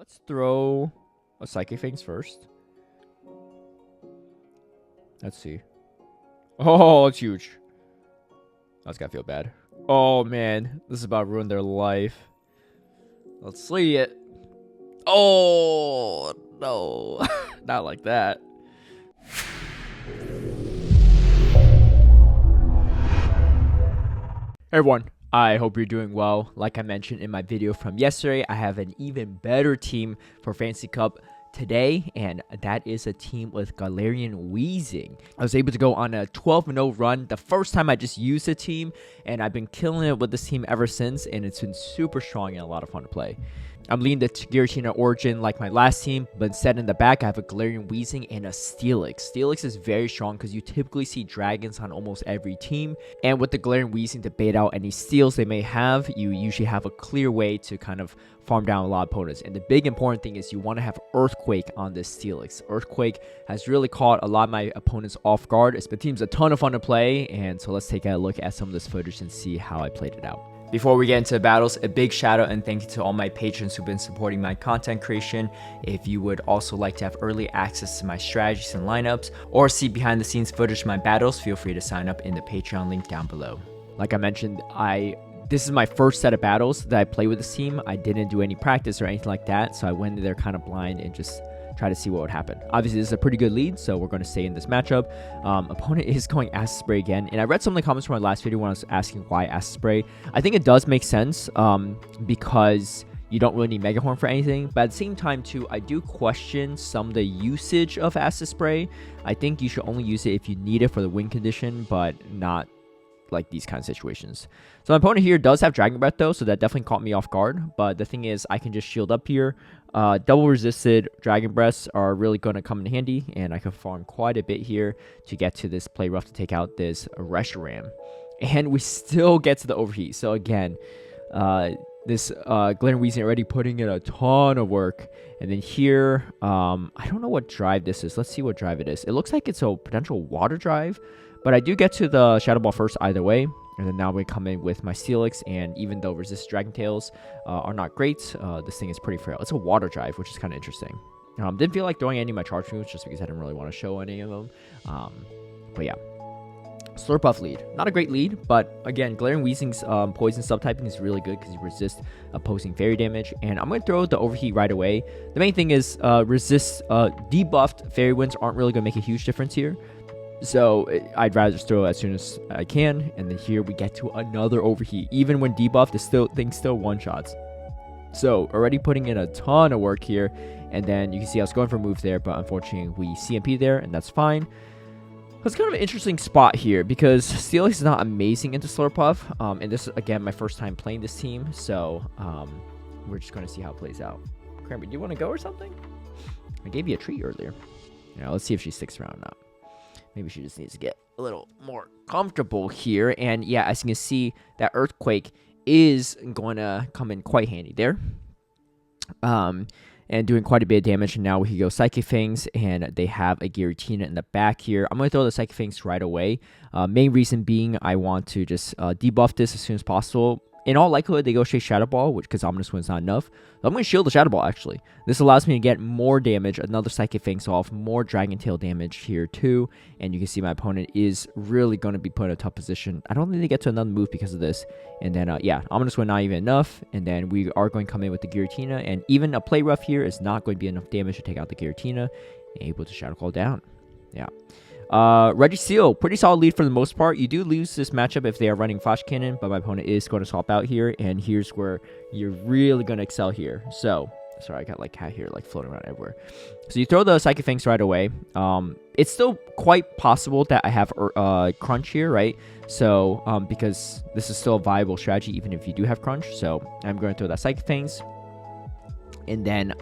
Let's throw a Psychic Fangs first. Let's see. Oh, it's huge. That's gotta feel bad. Oh, man. This is about to ruin their life. Let's see it. Oh, no. Not like that. Hey everyone, I hope you're doing well. Like I mentioned in my video from yesterday, I have an even better team for Fantasy Cup today, and that is a team with Galarian Weezing. I was able to go on a 12-0 run the first time I just used the team, and I've been killing it with this team ever since, and it's been super strong and a lot of fun to play. I'm leading the Giratina Origin like my last team, but instead in the back I have a Galarian Weezing and a Steelix. Steelix is very strong because you typically see dragons on almost every team, and with the Galarian Weezing to bait out any steals they may have, you usually have a clear way to kind of farm down a lot of opponents. And the big important thing is you want to have Earthquake on this Steelix. Earthquake has really caught a lot of my opponents off guard. The team's a ton of fun to play, and so let's take a look at some of this footage and see how I played it out. Before we get into the battles, a big shout out and thank you to all my patrons who've been supporting my content creation. If you would also like to have early access to my strategies and lineups, or see behind the scenes footage of my battles, feel free to sign up in the Patreon link down below. Like I mentioned, this is my first set of battles that I play with this team. I didn't do any practice or anything like that, so I went in there kind of blind and just try to see what would happen. Obviously, this is a pretty good lead, so we're going to stay in this matchup. Opponent is going Acid Spray again, and I read some of the comments from my last video when I was asking why Acid Spray. I think it does make sense because you don't really need Mega Horn for anything, but at the same time too, I do question some of the usage of Acid Spray. I think you should only use it if you need it for the win condition, but not like these kind of situations. So my opponent here does have Dragon Breath though, so that definitely caught me off guard, but the thing is I can just shield up here. Double resisted Dragon Breaths are really going to come in handy, and I can farm quite a bit here to get to this play rough to take out this Reshiram. And we still get to the overheat. So again, this Galarian Weezing already putting in a ton of work. And then here, I don't know what drive this is. Let's see what drive it is. It looks like it's a potential water drive, but I do get to the Shadow Ball first either way. And then now we come in with my Steelix, and even though resist Dragon Tails are not great, this thing is pretty frail. It's a water drive, which is kind of interesting. Didn't feel like throwing any of my charge moves just because I didn't really want to show any of them. But yeah. Slurpuff lead. Not a great lead, but again, Galarian Weezing's poison subtyping is really good because he resists opposing fairy damage. And I'm going to throw the overheat right away. The main thing is debuffed fairy winds aren't really going to make a huge difference here. So I'd rather just throw it as soon as I can. And then here we get to another overheat. Even when debuffed, the thing still one-shots. So already putting in a ton of work here. And then you can see I was going for a move there, but unfortunately we CMP there, and that's fine. It's kind of an interesting spot here because Steelix is not amazing into Slurpuff. And this is, again, my first time playing this team. So we're just going to see how it plays out. Cranberry, do you want to go or something? I gave you a treat earlier. Yeah, let's see if she sticks around or not. Maybe she just needs to get a little more comfortable here. And yeah, as you can see, that Earthquake is going to come in quite handy there. And doing quite a bit of damage. And now we can go Psychic Fangs, and they have a Giratina in the back here. I'm going to throw the Psychic Fangs right away. Main reason being I want to just debuff this as soon as possible. In all likelihood, they go straight Shadow Ball, which because Ominous Wind's not enough. So I'm going to shield the Shadow Ball, actually. This allows me to get more damage, another Psychic Fangs off, more Dragon Tail damage here, too. And you can see my opponent is really going to be put in a tough position. I don't think they get to another move because of this. And then, yeah, Ominous Wind not even enough. And then we are going to come in with the Giratina. And even a play rough here is not going to be enough damage to take out the Giratina. Able to Shadow Claw down. Yeah. Registeel, pretty solid lead for the most part. You do lose this matchup if they are running Flash Cannon, but my opponent is going to swap out here, and here's where you're really going to excel here. So, sorry, I got like cat here like floating around everywhere. So you throw the Psychic Fangs right away. It's still quite possible that I have Crunch here, right? So, because this is still a viable strategy even if you do have Crunch. So I'm going to throw that Psychic Fangs, and then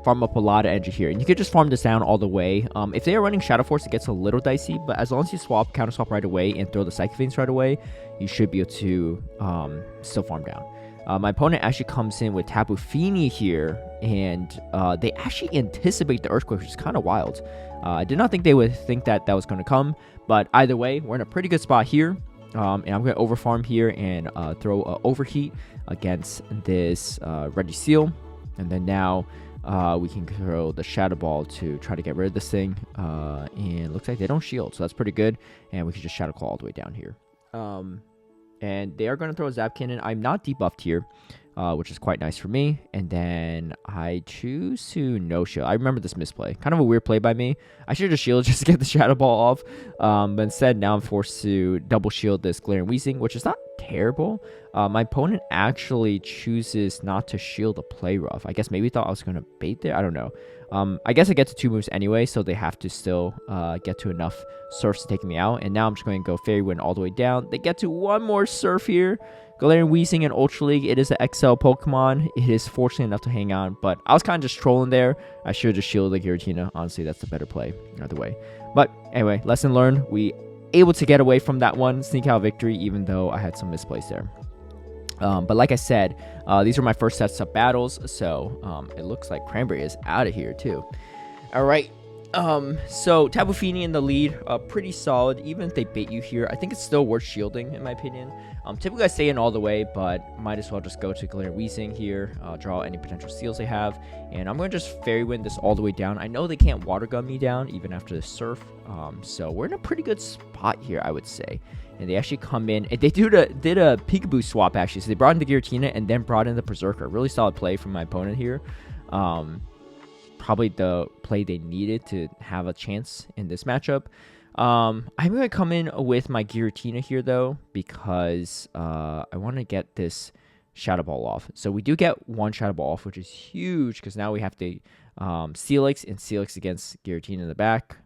farm up a lot of energy here. And you could just farm this down all the way. If they are running Shadow Force, it gets a little dicey, but as long as you counter swap right away and throw the Psychic Fangs right away, you should be able to still farm down. My opponent actually comes in with Tapu Fini here, and they actually anticipate the Earthquake, which is kind of wild. I did not think they would think that was going to come, but either way, we're in a pretty good spot here. And I'm going to overfarm here and throw Overheat against this Registeel. And then now We can throw the Shadow Ball to try to get rid of this thing. And it looks like they don't shield, so that's pretty good. And we can just Shadow Claw all the way down here. And they are going to throw a Zap Cannon. I'm not debuffed here, which is quite nice for me. And then I choose to no shield. I remember this misplay. Kind of a weird play by me. I should have just shielded just to get the Shadow Ball off. But instead, now I'm forced to double shield this Galarian Weezing, which is not terrible. My opponent actually chooses not to shield a Play Rough. I guess maybe he thought I was going to bait there. I don't know. I guess I get to 2 moves anyway, so they have to still get to enough surfs to take me out. And now I'm just going to go Fairy Wind all the way down. They get to 1 more surf here. Galarian Weezing in Ultra League. It is an XL Pokemon. It is fortunate enough to hang on, but I was kind of just trolling there. I should have just shielded the Giratina. Honestly, that's the better play either way. But anyway, lesson learned. We able to get away from that one sneak out victory, even though I had some misplays there. But like I said, these are my first sets of battles, so it looks like Cranberry is out of here too. All right. So Tapu Fini in the lead, pretty solid. Even if they bait you here, I think it's still worth shielding in my opinion. Typically I stay in all the way, but might as well just go to Galarian Weezing here, draw any potential steals they have, and I'm going to just Fairy Wind this all the way down. I know they can't Water Gun me down even after the surf, so we're in a pretty good spot here, I would say. And they actually come in, and they did a Peekaboo swap actually, so they brought in the Giratina and then brought in the Berserker. Really solid play from my opponent here. Probably the play they needed to have a chance in this matchup. I'm going to come in with my Giratina here, though, because I want to get this Shadow Ball off. So we do get 1 Shadow Ball off, which is huge, because now we have to Steelix and Steelix against Giratina in the back.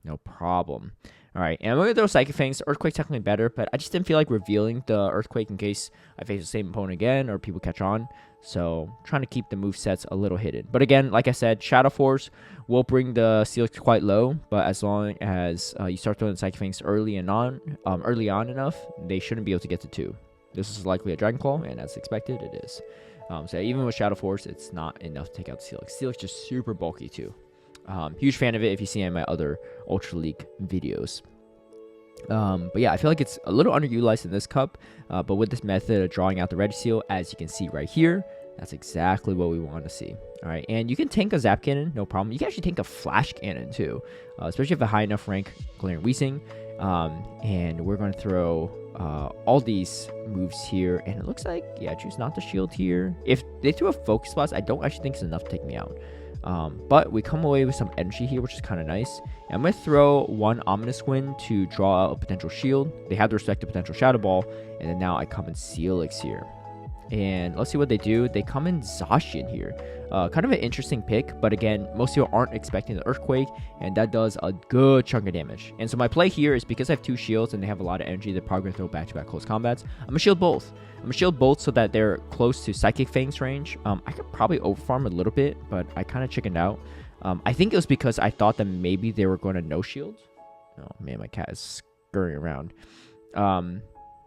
No problem. All right, and I'm going to throw Psychic Fangs. Earthquake technically better, but I just didn't feel like revealing the Earthquake in case I face the same opponent again or people catch on. So trying to keep the movesets a little hidden. But again, like I said, Shadow Force will bring the Steelix quite low, but as long as you start throwing Psychic Fangs early on enough, they shouldn't be able to get to 2. This is likely a Dragon Claw, and as expected, it is. So even with Shadow Force, it's not enough to take out the Steelix. Steelix just super bulky too. Huge fan of it if you see in my other Ultra League videos. But yeah, I feel like it's a little underutilized in this cup, but with this method of drawing out the Registeel, as you can see right here, that's exactly what we want to see. All right, and you can tank a Zap Cannon, no problem. You can actually tank a Flash Cannon too, especially if a high enough rank Galarian Weezing. And we're going to throw all these moves here, and it looks like, yeah, choose not to shield here. If they threw a Focus Blast, I don't actually think it's enough to take me out. But we come away with some energy here, which is kind of nice. And I'm going to throw 1 Ominous Wind to draw out a potential shield. They have the respective potential Shadow Ball. And then now I come in Steelix here. And let's see what they do. They come in Zacian here. Kind of an interesting pick, but again, most people aren't expecting the Earthquake, and that does a good chunk of damage. And so my play here is because I have 2 shields and they have a lot of energy, they're probably going to throw back-to-back close combats. I'm going to shield both. I'm going to shield both so that they're close to Psychic Fangs range. I could probably overfarm a little bit, but I kind of chickened out. I think it was because I thought that maybe they were going to no-shield. Oh, man, my cat is scurrying around.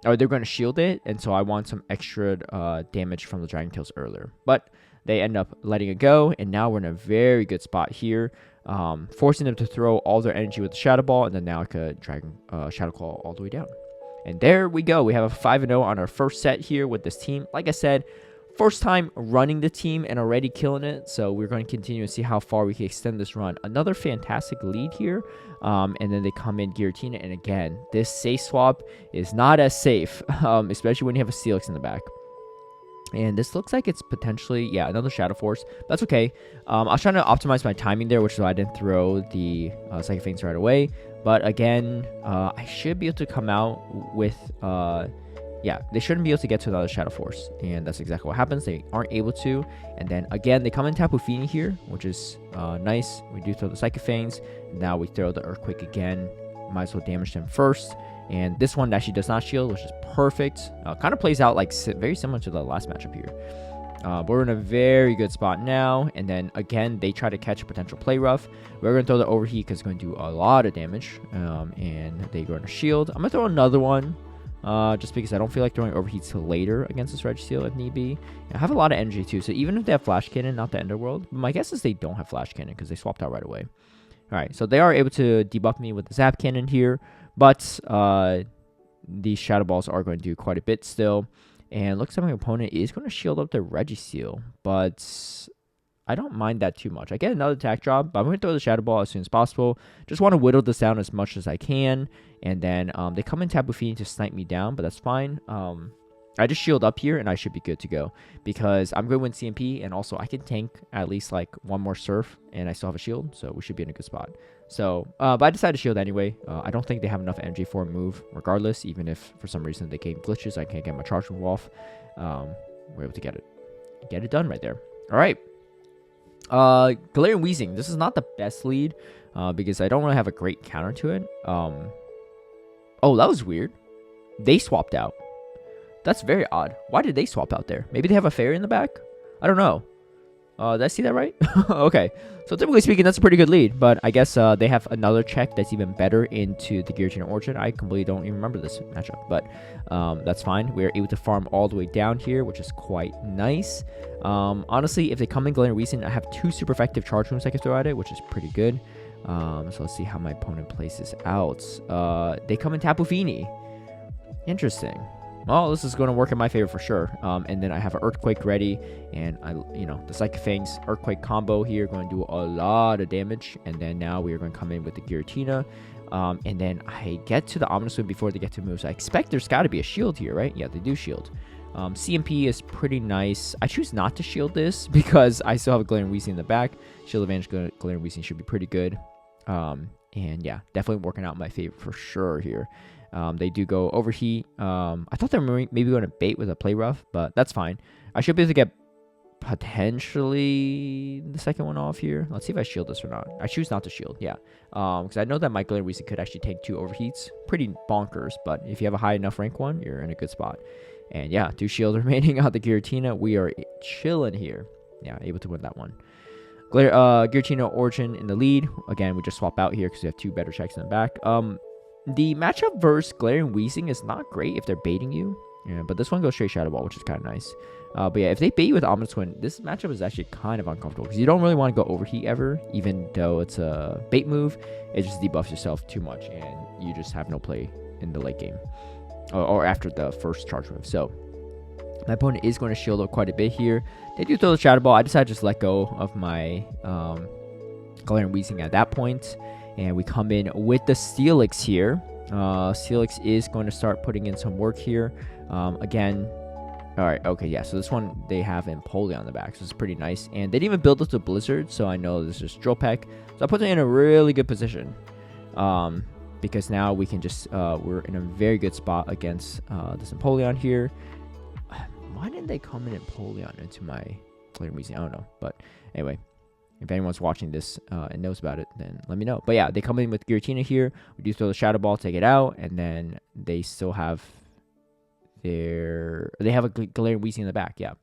Or they're going to shield it, and so I want some extra damage from the Dragon Tails earlier. But they end up letting it go, and now we're in a very good spot here, forcing them to throw all their energy with the Shadow Ball, and then now I could Dragon Shadow Claw all the way down. And there we go. We have a 5-0 on our first set here with this team. Like I said, first time running the team and already killing it, so we're going to continue to see how far we can extend this run. Another fantastic lead here, and then they come in Giratina, and again, this safe swap is not as safe, especially when you have a Steelix in the back. And this looks like it's potentially, yeah, another Shadow Force. That's okay. I was trying to optimize my timing there, which is why I didn't throw the Psychic Fangs right away. But again, I should be able to come out with, yeah, they shouldn't be able to get to another Shadow Force. And that's exactly what happens. They aren't able to. And then again, they come in Tapu Fini here, which is nice. We do throw the Psychic Fangs. Now we throw the Earthquake again. Might as well damage them first. And this one actually does not shield, which is perfect. Kind of plays out like very similar to the last matchup here. But we're in a very good spot now. And then again, they try to catch a potential Play Rough. We're going to throw the Overheat because it's going to do a lot of damage. And they go into shield. I'm going to throw another one. Just because I don't feel like throwing Overheats till later against this Registeel if need be. I have a lot of energy too. So even if they have Flash Cannon, not the Enderworld. My guess is they don't have Flash Cannon because they swapped out right away. Alright, so they are able to debuff me with the Zap Cannon here. But these Shadow Balls are going to do quite a bit still. And looks like my opponent is going to shield up the Registeel. But I don't mind that too much. I get another attack drop, but I'm going to throw the Shadow Ball as soon as possible. Just want to whittle this down as much as I can. And then they come in Tapu Fini to snipe me down, but that's fine. I just shield up here, and I should be good to go. Because I'm going to win CMP, and also I can tank at least like one more Surf, and I still have a shield, so we should be in a good spot. So, but I decided to shield anyway. I don't think they have enough energy for a move, regardless. Even if for some reason they gave glitches, I can't get my charge move off. We're able to get it done right there. All right. Galarian Weezing. This is not the best lead, because I don't really have a great counter to it. Oh, that was weird. They swapped out. That's very odd. Why did they swap out there? Maybe they have a fairy in the back? I don't know. Did I see that right? Okay. So typically speaking, that's a pretty good lead. But I guess they have another check that's even better into the Giratina Origin. I completely don't even remember this matchup. But that's fine. We're able to farm all the way down here, which is quite nice. Honestly, if they come in Galarian Weezing, I have 2 super effective charge moves I can throw at it, which is pretty good. So let's see how my opponent places out. They come in Tapu Fini. Interesting. Well, this is going to work in my favor for sure. And then I have an Earthquake ready, and the Psychic Fangs Earthquake combo here going to do a lot of damage. And then now we are going to come in with the Giratina. And then I get to the Ominous Wind before they get to moves. I expect there's got to be a shield here, right? Yeah, they do shield. CMP is pretty nice. I choose not to shield this because I still have a Galarian Weezing in the back. Shield advantage Galarian Weezing should be pretty good. And yeah, definitely working out in my favor for sure here. They do go Overheat. I thought they were maybe going to bait with a Play Rough, but that's fine. I should be able to get potentially the second one off here. Let's see if I shield this or not. I choose not to shield, yeah. Because I know that my Galarian Weezing could actually take 2 Overheats. Pretty bonkers, but if you have a high enough rank one, you're in a good spot. And yeah, 2 shield remaining on the Giratina. We are chilling here. Yeah, able to win that one. Giratina Origin in the lead. Again, we just swap out here because we have 2 better checks in the back. The matchup versus Galarian Weezing is not great if they're baiting you. Yeah, but this one goes straight Shadow Ball, which is kind of nice. But yeah, if they bait you with Ominous Wind, this matchup is actually kind of uncomfortable because you don't really want to go Overheat ever, even though it's a bait move. It just debuffs yourself too much, and you just have no play in the late game or after the first charge move. So my opponent is going to shield up quite a bit here. They do throw the Shadow Ball. I decided to just let go of my Galarian Weezing at that point. And we come in with the Steelix here. Steelix is going to start putting in some work here. Again, all right, okay, yeah. So this one, they have Empoleon on the back, so it's pretty nice. And they didn't even build up to Blizzard, so I know this is Drill Peck. So I put it in a really good position. Because now we can just, we're in a very good spot against this Empoleon here. Why didn't they come in Empoleon into my Galarian Weezing? I don't know. But anyway. If anyone's watching this and knows about it, then let me know. But yeah, they come in with Giratina here. We do throw the Shadow Ball, take it out, and then they still have they have a Galarian Weezing in the back, yeah.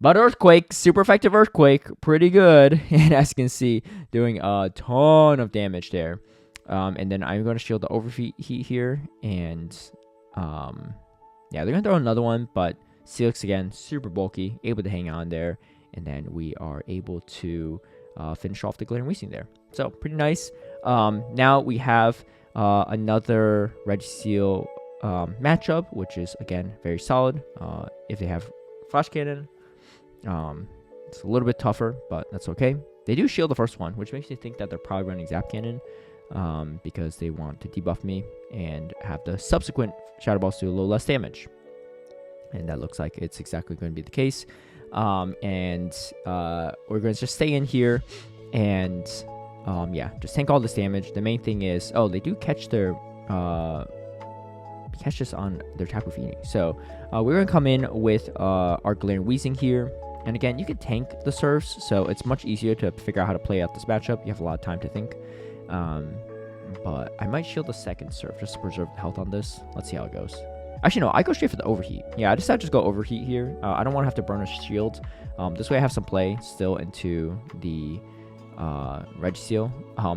But Earthquake, super effective Earthquake, pretty good. And as you can see, doing a ton of damage there. And then I'm going to shield the Overheat here. And yeah, they're going to throw another one, but Steelix again, super bulky, able to hang on there. And then we are able to finish off the Galarian Weezing there. So, pretty nice. Now we have another Registeel matchup, which is, again, very solid. If they have Flash Cannon, it's a little bit tougher, but that's okay. They do shield the first one, which makes me think that they're probably running Zap Cannon because they want to debuff me and have the subsequent Shadow Balls do a little less damage. And that looks like it's exactly going to be the case. We're going to just stay in here and yeah, just tank all this damage. The main thing is, oh, they do catch their catch this on their Tapu Fini. So we're going to come in with our Galarian Weezing here. And again, you can tank the Surfs, so it's much easier to figure out how to play out this matchup. You have a lot of time to think. But I might shield the second Surf just to preserve the health on this. Let's see how it goes. Actually, no, I go straight for the Overheat. Yeah, I decided to just go Overheat here. I don't want to have to burn a shield. This way I have some play still into the Registeel.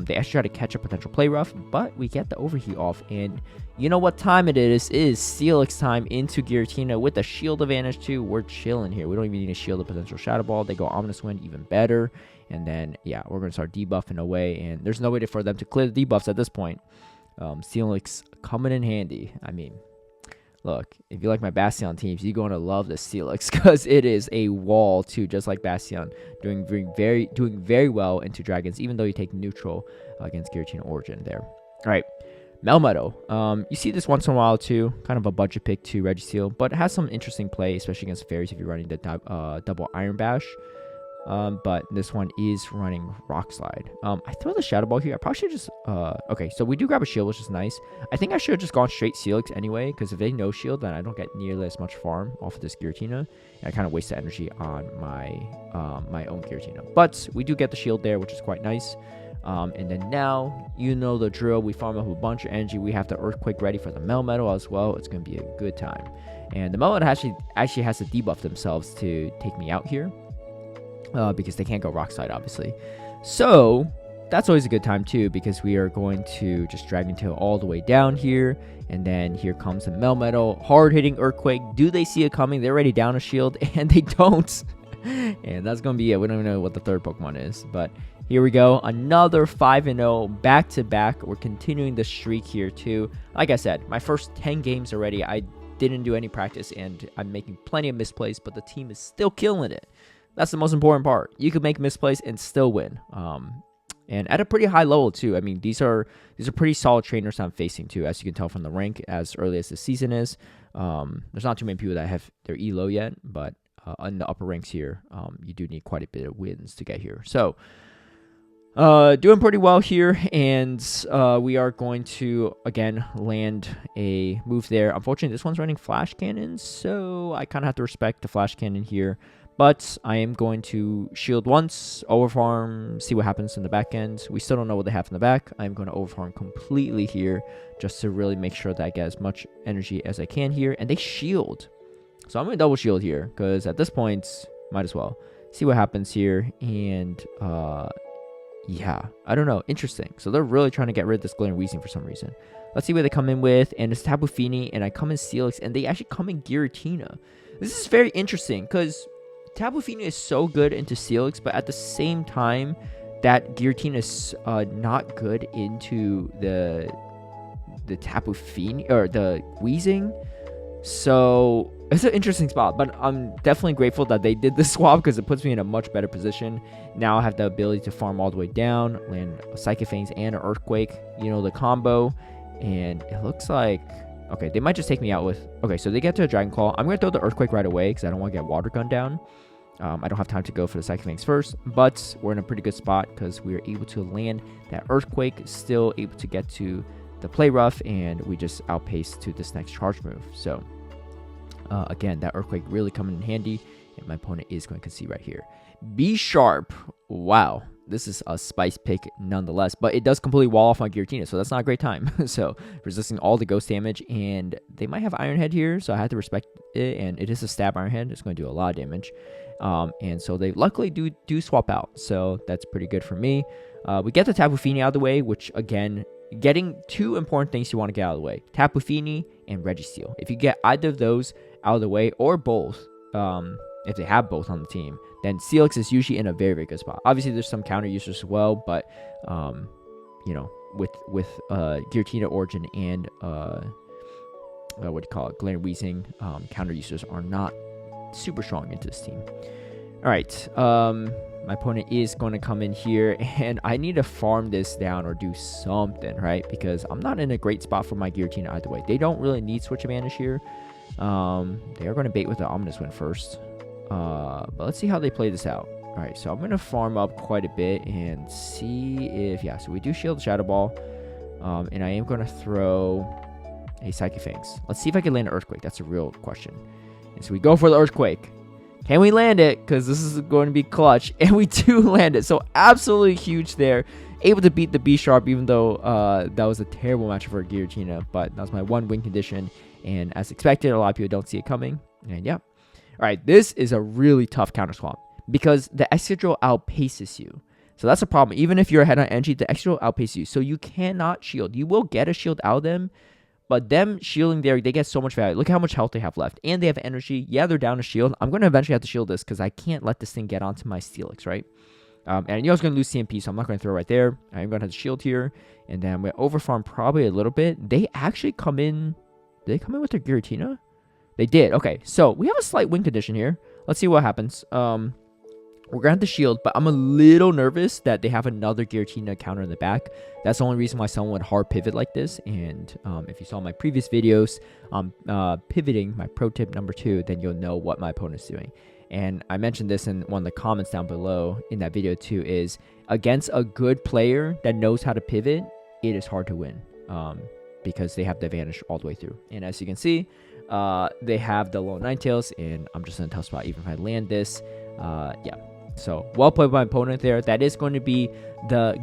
They actually try to catch a potential Play Rough, but we get the Overheat off. And you know what time it is? It is Steelix time into Giratina with the shield advantage too. We're chilling here. We don't even need to shield a potential Shadow Ball. They go Ominous Wind, even better. And then, yeah, we're going to start debuffing away. And there's no way for them to clear the debuffs at this point. Steelix coming in handy. I mean, Look, if you like my Bastion teams, you're going to love this Steelix because it is a wall too, just like Bastion, doing very well into Dragons, even though you take neutral against Giratina Origin there. All right, Melmetal. You see this once in a while too, kind of a budget pick to Registeel, but it has some interesting play, especially against Fairies if you're running the double Iron Bash. But this one is running Rock Slide. I throw the Shadow Ball here. I probably should just, okay, so we do grab a shield, which is nice. I think I should have just gone straight Steelix anyway, because if they no shield, then I don't get nearly as much farm off of this Giratina. And I kind of waste the energy on my, my own Giratina. But we do get the shield there, which is quite nice. And then now, you know the drill. We farm up a bunch of energy. We have the Earthquake ready for the Melmetal as well. It's going to be a good time. And the Melmetal actually has to debuff themselves to take me out here. Because they can't go Rock Slide, obviously. So, that's always a good time, too, because we are going to just Dragon Tail all the way down here. And then here comes the Melmetal. Hard-hitting Earthquake. Do they see it coming? They're already down a shield, and they don't. And that's going to be it. We don't even know what the third Pokemon is. But here we go. Another 5-0 back-to-back. We're continuing the streak here, too. Like I said, my first 10 games already, I didn't do any practice, and I'm making plenty of misplays, but the team is still killing it. That's the most important part. You can make misplays and still win. And at a pretty high level too. I mean, these are pretty solid trainers I'm facing too, as you can tell from the rank as early as the season is. There's not too many people that have their elo yet, but in the upper ranks here, you do need quite a bit of wins to get here. So doing pretty well here, and we are going to again land a move there. Unfortunately, this one's running Flash Cannon, so I kind of have to respect the Flash Cannon here. But I am going to shield once, overfarm, see what happens in the back end. We still don't know what they have in the back. I'm going to overfarm completely here just to really make sure that I get as much energy as I can here. And they shield. So I'm going to double shield here because at this point, might as well. See what happens here. And yeah, I don't know. Interesting. So they're really trying to get rid of this Galarian Weezing for some reason. Let's see what they come in with. And it's Tapu Fini, and I come in Steelix, and they actually come in Giratina. This is very interesting because Tapu Fini is so good into Steelix, but at the same time, that Giratina is not good into the Tapu Fini or the Weezing. So it's an interesting spot, but I'm definitely grateful that they did this swap because it puts me in a much better position. Now I have the ability to farm all the way down, land a Psychic Fangs and an Earthquake, you know, the combo. And it looks like, okay, they might just take me out with, okay, so they get to a Dragon Claw. I'm going to throw the Earthquake right away because I don't want to get Water Gun down. I don't have time to go for the Psychic Fangs first, but we're in a pretty good spot because we are able to land that Earthquake, still able to get to the Play Rough, and we just outpace to this next charge move. So, again, that Earthquake really coming in handy, and my opponent is going to concede right here. Bisharp, wow. This is a spice pick nonetheless, but it does completely wall off my Giratina, so that's not a great time. So, resisting all the ghost damage, and they might have Iron Head here, so I have to respect it, and it is a stab Iron Head. It's going to do a lot of damage. And so they luckily do swap out, so that's pretty good for me. We get the Tapu Fini out of the way, which, again, getting two important things you want to get out of the way. Tapu Fini and Registeel. If you get either of those out of the way, or both, if they have both on the team, then Steelix is usually in a very, very good spot. Obviously, there's some counter users as well, but, you know, with Giratina Origin and, what do you call it, Galarian Weezing, counter users are not super strong into this team. All right, my opponent is going to come in here, and I need to farm this down or do something, right? Because I'm not in a great spot for my Giratina either way. They don't really need switch advantage here. They are going to bait with the Ominous Wind first. But let's see how they play this out. All right, so I'm going to farm up quite a bit and see if, yeah, so we do shield Shadow Ball. And I am going to throw a Psychic Fangs. Let's see if I can land an Earthquake. That's a real question. And so we go for the Earthquake. Can we land it? Because this is going to be clutch. And we do land it. So absolutely huge there. Able to beat the Bisharp, even though that was a terrible match for Giratina. But that was my one win condition. And as expected, a lot of people don't see it coming. And yeah. All right, this is a really tough counter swap. Because the Escavalier outpaces you. So that's a problem. Even if you're ahead on energy, the Escavalier outpaces you. So you cannot shield. You will get a shield out of them. But them shielding there, they get so much value. Look how much health they have left. And they have energy. Yeah, they're down to shield. I'm going to eventually have to shield this because I can't let this thing get onto my Steelix, right? And I knew I was going to lose CMP, so I'm not going to throw right there. I'm going to have to shield here. And then I'm going to overfarm probably a little bit. They actually come in Did they come in with their Giratina? They did. Okay, so we have a slight win condition here. Let's see what happens. We're going to have the shield, but I'm a little nervous that they have another Giratina counter in the back. That's the only reason why someone would hard pivot like this. And if you saw my previous videos, pivoting, my pro tip number 2, then you'll know what my opponent's doing. And I mentioned this in one of the comments down below in that video too, is against a good player that knows how to pivot, it is hard to win because they have the advantage all the way through. And as you can see, they have the low Ninetales, and I'm just in a tough spot even if I land this. Yeah. So, well played by my opponent there. That is going to be the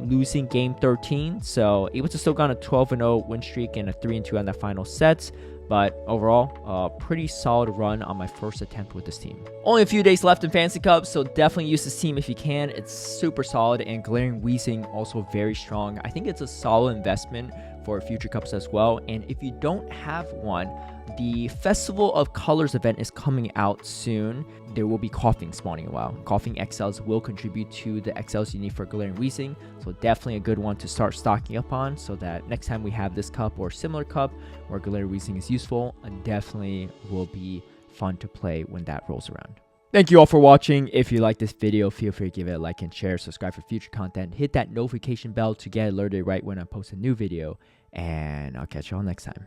losing game 13. So, able to still go on a 12-0 win streak and a 3-2 on the final sets. But overall, pretty solid run on my first attempt with this team. Only a few days left in Fantasy Cup, so definitely use this team if you can. It's super solid, and Galarian Weezing also very strong. I think it's a solid investment for future cups as well. And if you don't have one, the Festival of Colors event is coming out soon. There will be Coughing spawning a while. Coughing XLs will contribute to the XLs you need for Galarian Weezing, so definitely a good one to start stocking up on, so that next time we have this cup or similar cup where Galarian Weezing is useful, definitely will be fun to play when that rolls around. Thank you all for watching. If you like this video, feel free to give it a like and share, subscribe for future content, hit that notification bell to get alerted right when I post a new video, and I'll catch you all next time.